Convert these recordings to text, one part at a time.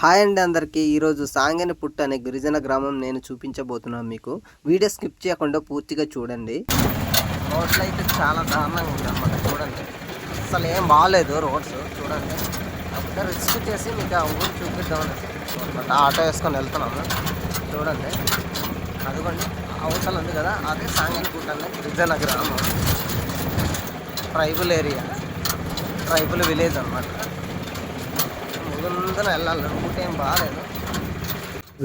Hi అండి అందరికీ. ఈరోజు సాంగెనపుట్టు అనే గిరిజన గ్రామం నేను చూపించబోతున్నాను మీకు. వీడియో స్కిప్ చేయకుండా పూర్తిగా చూడండి. రోడ్లు అయితే చాలా దారుణంగా ఉందన్నమాట. చూడండి, అసలు ఏం బాగాలేదు రోడ్స్. చూడండి, అక్కడ రిస్క్ చేసి మీకు ఆ ఊరు చూపిద్దామని అనమాట ఆటో వేసుకొని వెళ్తున్నాము. చూడండి, అదిగోండి అవతల ఉంది కదా, అదే సాంగెనపుట్టు అనే గిరిజన గ్రామం. ట్రైబల్ ఏరియా, ట్రైబల్ విలేజ్ అనమాట. ముందున వెళ్ళాలి, రూట్ ఏం బాగాలేదు.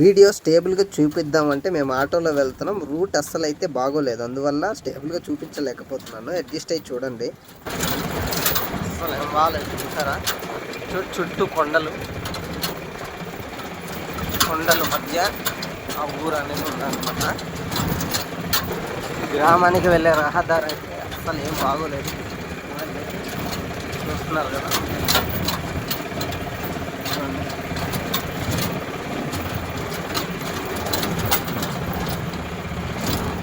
వీడియో స్టేబుల్గా చూపిద్దామంటే మేము ఆటోలో వెళ్తున్నాం. రూట్ అస్సలు అయితే బాగోలేదు, అందువల్ల స్టేబుల్గా చూపించలేకపోతున్నాను. అడ్జస్ట్ అయ్యి చూడండి. అసలు ఏం బాగాలేదు. చూసారా, చుట్టూ కొండలు మధ్య ఆ ఊరు అనేది ఉందన్నమాట. గ్రామానికి వెళ్ళే రహదారి అయితే అస్సలు ఏం బాగోలేదు. చూస్తున్నారు కదా,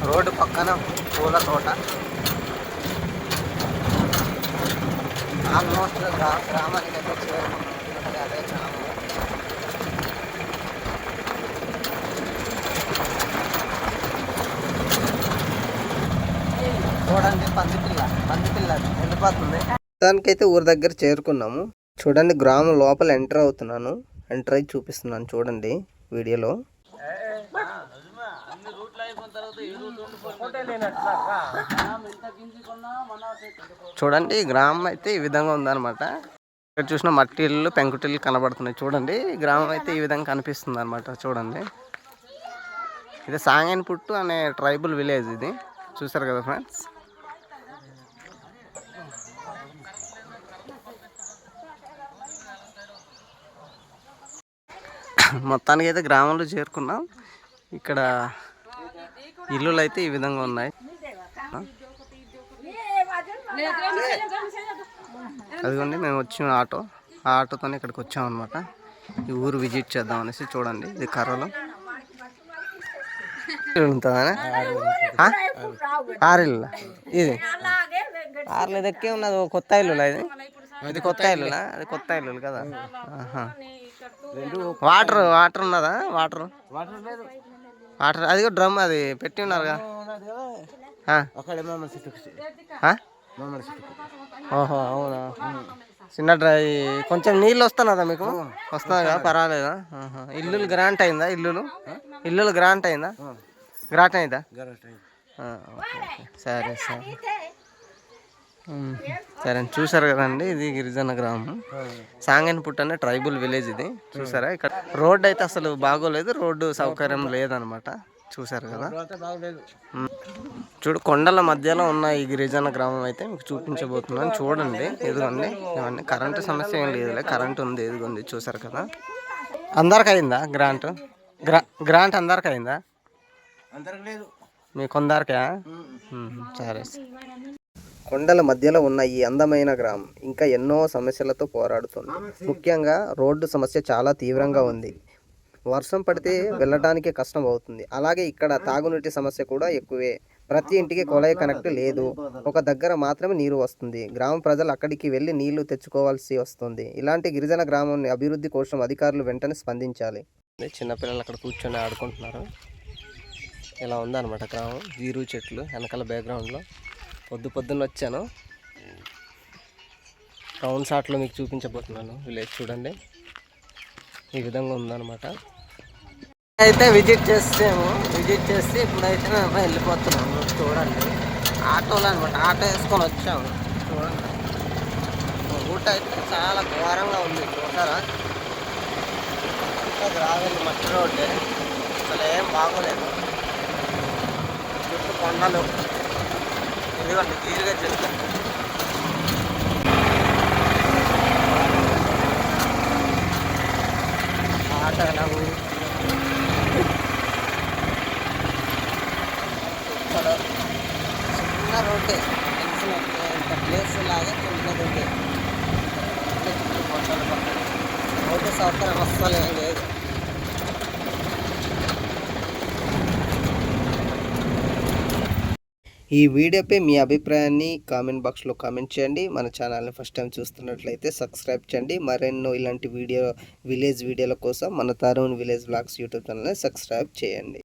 రోడ్డు పక్కన పూల తోట. ఆల్మోస్ట్ గ్రామానికి అయితే చేరుకున్నాం. అదే చాలా చూడండి, పందిపిల్ల వెళ్ళిపోతుంది. దానికైతే ఊరి దగ్గర చేరుకున్నాము. చూడండి, గ్రామం లోపల ఎంటర్ అవుతున్నాను. ఎంటర్ అయి చూపిస్తున్నాను చూడండి వీడియోలో. చూడండి, గ్రామం అయితే ఈ విధంగా ఉందన్నమాట. ఇక్కడ చూసిన మట్టి ఇల్లు, పెంకుటిల్లు కనబడుతున్నాయి. చూడండి, గ్రామం అయితే ఈ విధంగా కనిపిస్తుంది అనమాట. చూడండి, ఇది సాంగెనపుట్టు అనే ట్రైబల్ విలేజ్. ఇది చూసారు కదా ఫ్రెండ్స్. మొత్తానికి అయితే గ్రామంలో చేరుకున్నాం. ఇక్కడ ఇల్లులు అయితే ఈ విధంగా ఉన్నాయి. అదిగోండి, మేము వచ్చిన ఆ ఆటోతోనే ఇక్కడికి వచ్చామన్నమాట. ఈ ఊరు విజిట్ చేద్దాం అనేసి. చూడండి, ఇది కర్రలు ఉంటుందా? ఆరిల్లు ఇది ఆర్లు ఎక్కే ఉన్నది. కొత్త ఇల్లులా ఇది కొత్త ఇల్లులా? అది కొత్త ఇల్లు కదా. వాటర్ ఉన్నదా? వాటర్ అది కూడా డ్రమ్ అది పెట్టి ఉన్నారు కదా. ఓహో, అవునా. చిన్న డ్రై కొంచెం నీళ్ళు వస్తున్నదా మీకు? వస్తున్నా కదా, పర్వాలేదా? ఇల్లులు గ్రాంట్ అయిందా? ఇల్లులు గ్రాంట్ అయిందా? సరే సరే, చూసారు కదండి. ఇది గిరిజన గ్రామం, సాంగెనపుట్టు అనే ట్రైబల్ విలేజ్. ఇది చూసారా. ఇక్కడ రోడ్డు అయితే అసలు బాగోలేదు, రోడ్డు సౌకర్యం లేదనమాట. చూసారు కదా. కొండల మధ్యలో ఉన్న ఈ గిరిజన గ్రామం అయితే మీకు చూపించబోతున్నాను. చూడండి, ఇదిగోండి. ఇవన్నీ కరెంటు సమస్య ఏం లేదులే, కరెంట్ ఉంది. ఇదిగోండి, చూసారు కదా. అందరికి అయిందా గ్రాంట్ అందరికి అయిందా? మీ కొందరికా? సరే. కొండల మధ్యలో ఉన్న ఈ అందమైన గ్రామం ఇంకా ఎన్నో సమస్యలతో పోరాడుతుంది. ముఖ్యంగా రోడ్డు సమస్య చాలా తీవ్రంగా ఉంది. వర్షం పడితే వెళ్ళడానికి కష్టం అవుతుంది. అలాగే ఇక్కడ తాగునీటి సమస్య కూడా ఎక్కువే. ప్రతి ఇంటికి కొళాయి కనెక్ట్ లేదు, ఒక దగ్గర మాత్రమే నీరు వస్తుంది. గ్రామ ప్రజలు అక్కడికి వెళ్ళి నీళ్లు తెచ్చుకోవాల్సి వస్తుంది. ఇలాంటి గిరిజన గ్రామాన్ని అభివృద్ధి కోసం అధికారులు వెంటనే స్పందించాలి. చిన్నపిల్లలు అక్కడ కూర్చొని ఆడుకుంటున్నారు. ఇలా ఉందన్నమాట గ్రామం. జీరు చెట్లు వెనకాల బ్యాక్గ్రౌండ్లో. పొద్దున్న వచ్చాను. టౌన్ షాట్లో మీకు చూపించబోతున్నాను విలేజ్. చూడండి, ఈ విధంగా ఉందన్నమాట. అయితే విజిట్ చేసి ఇప్పుడైతే మేము వెళ్ళిపోతున్నాము. చూడండి, ఆటోలో అనమాట. ఆటో వేసుకొని వచ్చాము. చూడండి, రూట్ అయితే చాలా ఘోరంగా ఉంది. చూసారా, గ్రావెల్ మట్టి రోడ్డే, అసలు ఏం బాగోలేదు. చుట్టూ కొండలు, ఇదిగోండి తీరుగా చెట్లు. ఆటో ఎలా చిన్న రోడ్డే, ఇంత ప్లేస్ లాగా చిన్న రోడ్డే. చుట్టూ కొండలు పక్కన రోడ్డు సౌకర్యం అస్సలు ఏం లేదు. ఈ వీడియోపై మీ అభిప్రాయాన్ని కామెంట్ బాక్స్లో కామెంట్ చేయండి. మన ఛానల్ని ఫస్ట్ టైం చూస్తున్నట్లయితే సబ్స్క్రైబ్ చేయండి. మరెన్నో ఇలాంటి విలేజ్ వీడియోల కోసం మన తరుణ్ విలేజ్ వ్లాగ్స్ యూట్యూబ్ ఛానల్ని సబ్స్క్రైబ్ చేయండి.